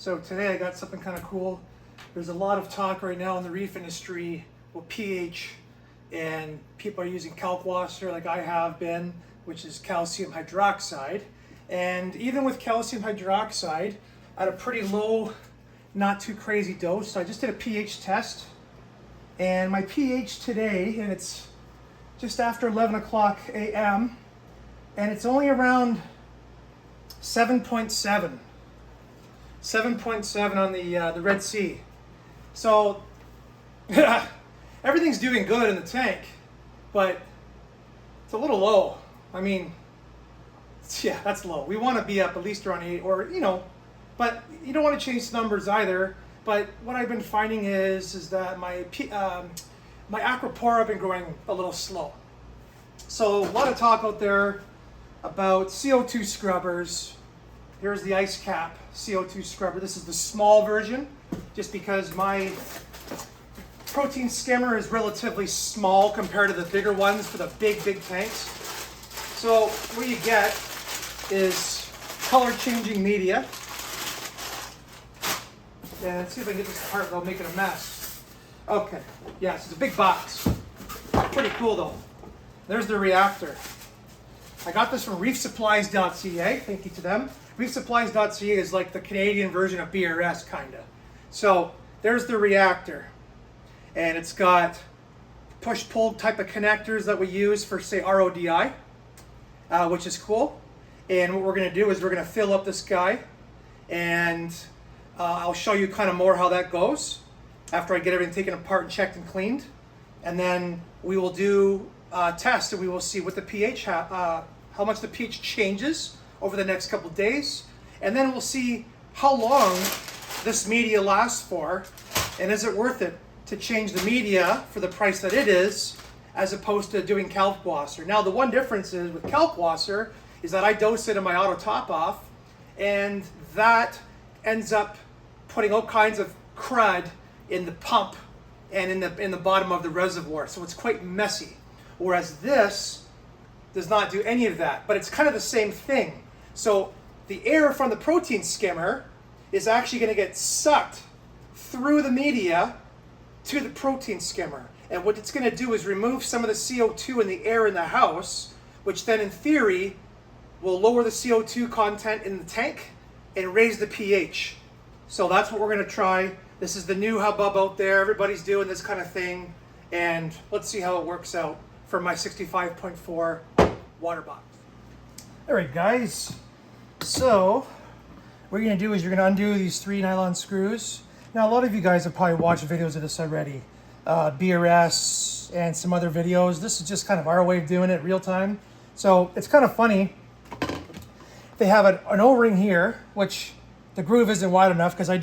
So today I got something kind of cool. There's a lot of talk right now in the reef industry with pH, and people are using kalkwasser like I have been, which is calcium hydroxide. And even with calcium hydroxide at a pretty low, not too crazy dose, so I just did a pH test, and my pH today, and it's just after 11 o'clock a.m., and it's only around 7.7. 7.7 on the Red Sea. So everything's doing good in the tank, but it's a little low. I mean, yeah, that's low. We want to be up at least around 8, or but you don't want to change the numbers either. But what I've been finding is that my aquapora have been growing a little slow. So a lot of talk out there about CO2 scrubbers. Here's the Icecap CO2 scrubber. This is the small version, just because my protein skimmer is relatively small compared to the bigger ones for the big tanks. So what you get is color changing media. And let's see if I can get this apart without making a mess. Okay, yes, it's a big box. Pretty cool though. There's the reactor. I got this from reefsupplies.ca, thank you to them. Reefsupplies.ca is like the Canadian version of BRS, kinda. So there's the reactor. And it's got push-pull type of connectors that we use for, say, RODI, which is cool. And what we're gonna do is we're gonna fill up this guy, and I'll show you kind of more how that goes after I get everything taken apart and checked and cleaned. And then we will do a test, and we will see what the pH, how much the pH changes over the next couple of days. And then we'll see how long this media lasts for, and is it worth it to change the media for the price that it is, as opposed to doing kalkwasser. Now the one difference is with kalkwasser is that I dose it in my auto top off, and that ends up putting all kinds of crud in the pump and in the bottom of the reservoir, so it's quite messy. Whereas this does not do any of that, but it's kind of the same thing. So the air from the protein skimmer is actually going to get sucked through the media to the protein skimmer. And what it's going to do is remove some of the CO2 in the air in the house, which then in theory will lower the CO2 content in the tank and raise the pH. So that's what we're going to try. This is the new hubbub out there. Everybody's doing this kind of thing. And let's see how it works out for my 65.4 Waterbox. All right, guys. So what you're going to do is you're going to undo these 3 nylon screws. Now, a lot of you guys have probably watched videos of this already. BRS and some other videos. This is just kind of our way of doing it real time. So it's kind of funny. They have an O-ring here, which the groove isn't wide enough because I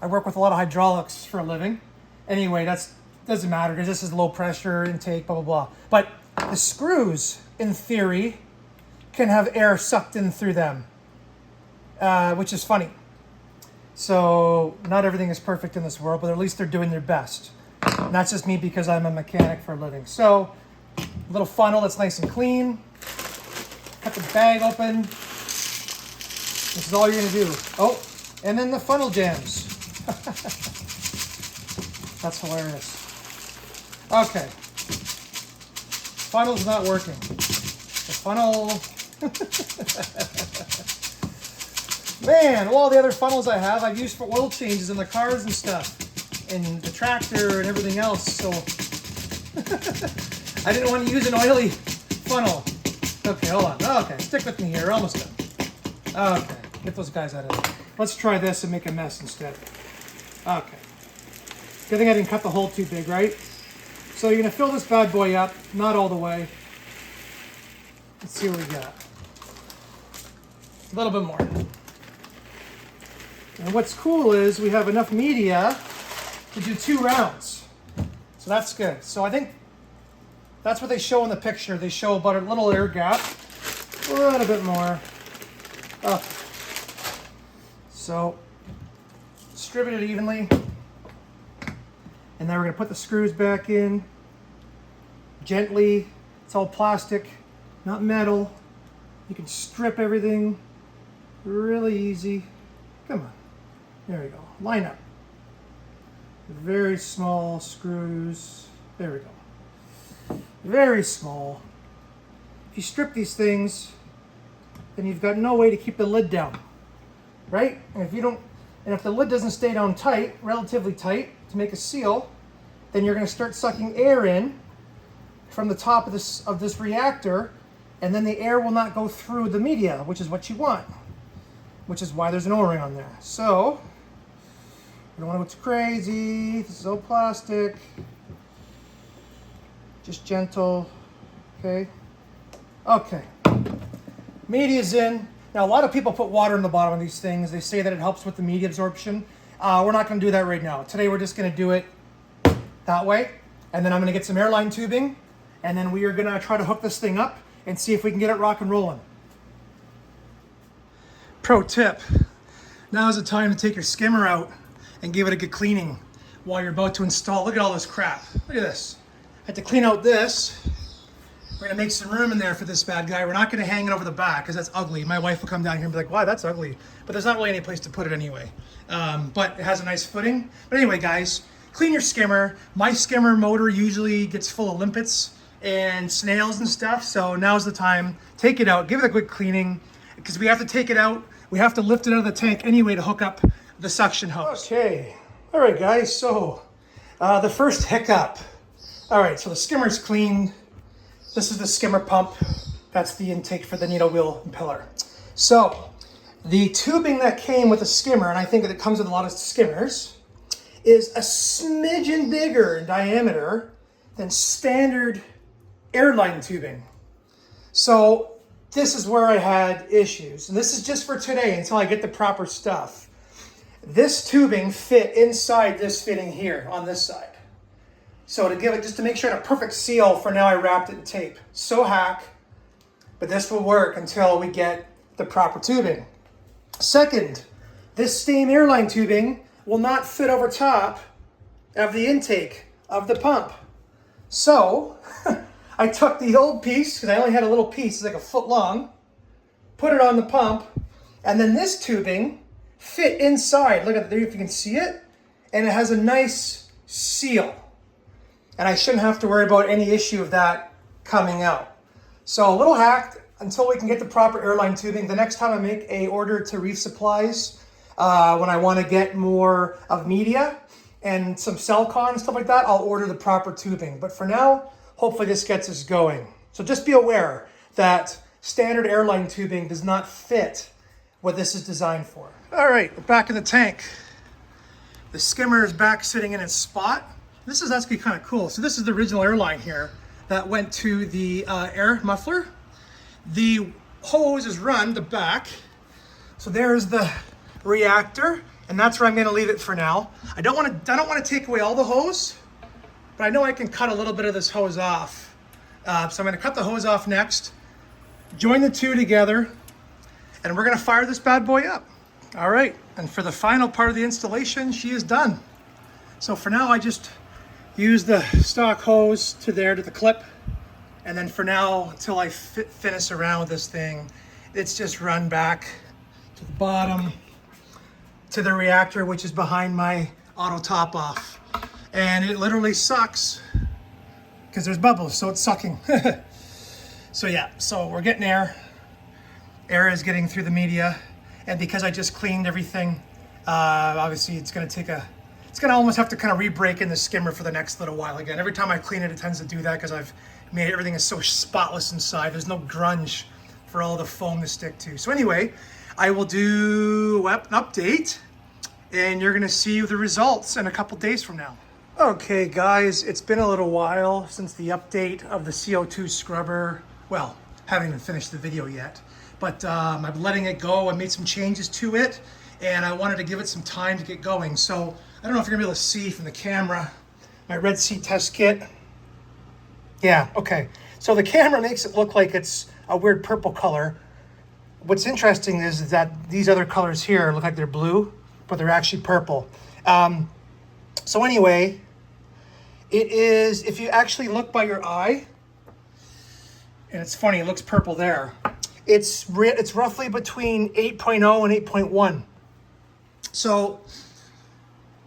work with a lot of hydraulics for a living. Anyway, that doesn't matter because this is low pressure intake, blah, blah, blah. But the screws, in theory, can have air sucked in through them, which is funny. So not everything is perfect in this world, but at least they're doing their best. And that's just me because I'm a mechanic for a living. So little funnel that's nice and clean. Cut the bag open. This is all you're gonna do. Oh, and then the funnel jams. That's hilarious. Okay. Funnel's not working. The funnel. Man, all the other funnels I have, I've used for oil changes in the cars and stuff, and the tractor and everything else. So I didn't want to use an oily funnel. Okay, hold on. Okay, stick with me here. We're almost done. Okay, get those guys out of there. Let's try this and make a mess instead. Okay. Good thing I didn't cut the hole too big, right? So you're gonna fill this bad boy up, not all the way. Let's see what we got. A little bit more. And what's cool is we have enough media to do 2 rounds. So that's good. So I think that's what they show in the picture. They show about a little air gap. A little bit more. Okay. So distribute it evenly. And then we're going to put the screws back in gently. It's all plastic, not metal. You can strip everything really easy. Come on. There we go. Line up. Very small screws. There we go. Very small. If you strip these things, then you've got no way to keep the lid down, right? And if the lid doesn't stay down tight, relatively tight, to make a seal, then you're going to start sucking air in from the top of this reactor, and then the air will not go through the media, which is what you want, which is why there's an O-ring on there. So you don't want to go too crazy. This is all plastic. Just gentle. Okay. Okay. Media's in. Now, a lot of people put water in the bottom of these things. They say that it helps with the media absorption. We're not going to do that right now. Today, we're just going to do it that way. And then I'm going to get some airline tubing. And then we are going to try to hook this thing up and see if we can get it rock and rolling. Pro tip. Now is the time to take your skimmer out and give it a good cleaning while you're about to install. Look at all this crap. Look at this. I have to clean out this. We're gonna make some room in there for this bad guy. We're not gonna hang it over the back because that's ugly. My wife will come down here and be like, "Why, that's ugly." But there's not really any place to put it anyway. But it has a nice footing. But anyway, guys, clean your skimmer. My skimmer motor usually gets full of limpets and snails and stuff. So now's the time. Take it out, give it a quick cleaning, because we have to take it out. We have to lift it out of the tank anyway to hook up the suction hose. Okay, all right, guys. So the first hiccup. All right, so the skimmer's cleaned. This is the skimmer pump. That's the intake for the needle wheel impeller. So the tubing that came with the skimmer, and I think that it comes with a lot of skimmers, is a smidgen bigger in diameter than standard airline tubing. So this is where I had issues. And this is just for today until I get the proper stuff. This tubing fit inside this fitting here on this side. So to give it, just to make sure it a perfect seal, for now I wrapped it in tape. So hack, but this will work until we get the proper tubing. Second, this steam airline tubing will not fit over top of the intake of the pump. So I took the old piece, because I only had a little piece, it's like a foot long, put it on the pump, and then this tubing fit inside. Look at there if you can see it, and it has a nice seal. And I shouldn't have to worry about any issue of that coming out. So a little hacked until we can get the proper airline tubing. The next time I make a order to Reef Supplies, when I want to get more of media and some Celcon and stuff like that, I'll order the proper tubing. But for now, hopefully this gets us going. So just be aware that standard airline tubing does not fit what this is designed for. All right, we're back in the tank. The skimmer is back sitting in its spot. This is actually kind of cool. So this is the original airline here that went to the air muffler. The hose is run the back. So there's the reactor, and that's where I'm going to leave it for now. I don't want to take away all the hose, but I know I can cut a little bit of this hose off. So I'm going to cut the hose off next, join the two together, and we're going to fire this bad boy up. All right, and for the final part of the installation, she is done. So for now, I just use the stock hose to the clip, and then for now, until I finish around with this thing, it's just run back to the bottom to the reactor, which is behind my auto top off. And it literally sucks because there's bubbles, so it's sucking. So yeah, so we're getting air. Air is getting through the media, and because I just cleaned everything, obviously it's gonna almost have to kind of re-break in the skimmer for the next little while again. Every time I clean it, it tends to do that because I've made everything is so spotless inside. There's no grunge for all the foam to stick to. So anyway, I will do an update, and you're gonna see the results in a couple days from now. Okay guys, it's been a little while since the update of the CO2 scrubber. Well, haven't even finished the video yet, but I'm letting it go. I made some changes to it, and I wanted to give it some time to get going. So I don't know if you're gonna be able to see from the camera, my Red Sea test kit. Yeah, okay. So the camera makes it look like it's a weird purple color. What's interesting is that these other colors here look like they're blue, but they're actually purple. So anyway, it is, if you actually look by your eye, and it's funny, it looks purple there. It's roughly between 8.0 and 8.1. So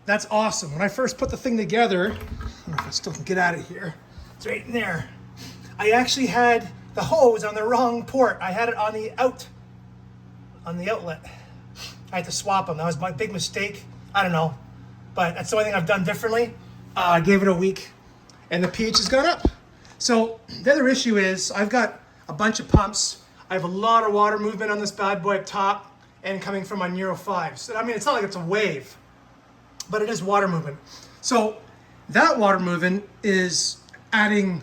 that's awesome. When I first put the thing together, I don't know if I still can get out of here. It's right in there. I actually had the hose on the wrong port. I had it on the outlet. I had to swap them. That was my big mistake. I don't know, but that's the only thing I've done differently. I gave it a week and the pH has gone up. So the other issue is I've got a bunch of pumps. I have a lot of water movement on this bad boy up top and coming from my Nero 5s. So, I mean, it's not like it's a wave, but it is water movement. So that water movement is adding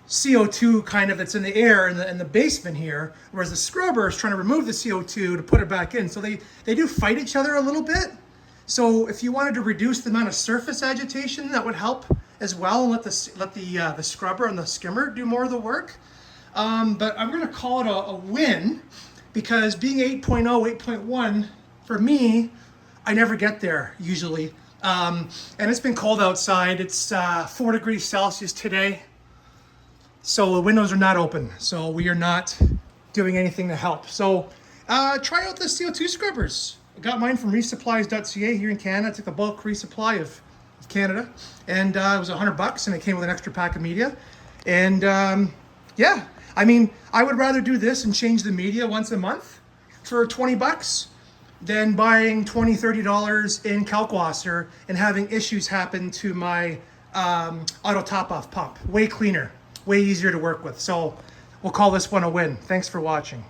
CO2 kind of that's in the air in the basement here, whereas the scrubber is trying to remove the CO2 to put it back in. So they do fight each other a little bit. So if you wanted to reduce the amount of surface agitation, that would help as well, and let the scrubber and the skimmer do more of the work. But I'm going to call it a win, because being 8.0, 8.1, for me, I never get there usually. And it's been cold outside. It's 4 degrees Celsius today. So the windows are not open. So we are not doing anything to help. So try out the CO2 scrubbers. I got mine from resupplies.ca here in Canada. I took the bulk resupply of Canada. And it was $100 and it came with an extra pack of media. And yeah, I mean, I would rather do this and change the media once a month for $20 than buying $20, $30 in Kalkwasser and having issues happen to my auto top-off pump. Way cleaner, way easier to work with. So we'll call this one a win. Thanks for watching.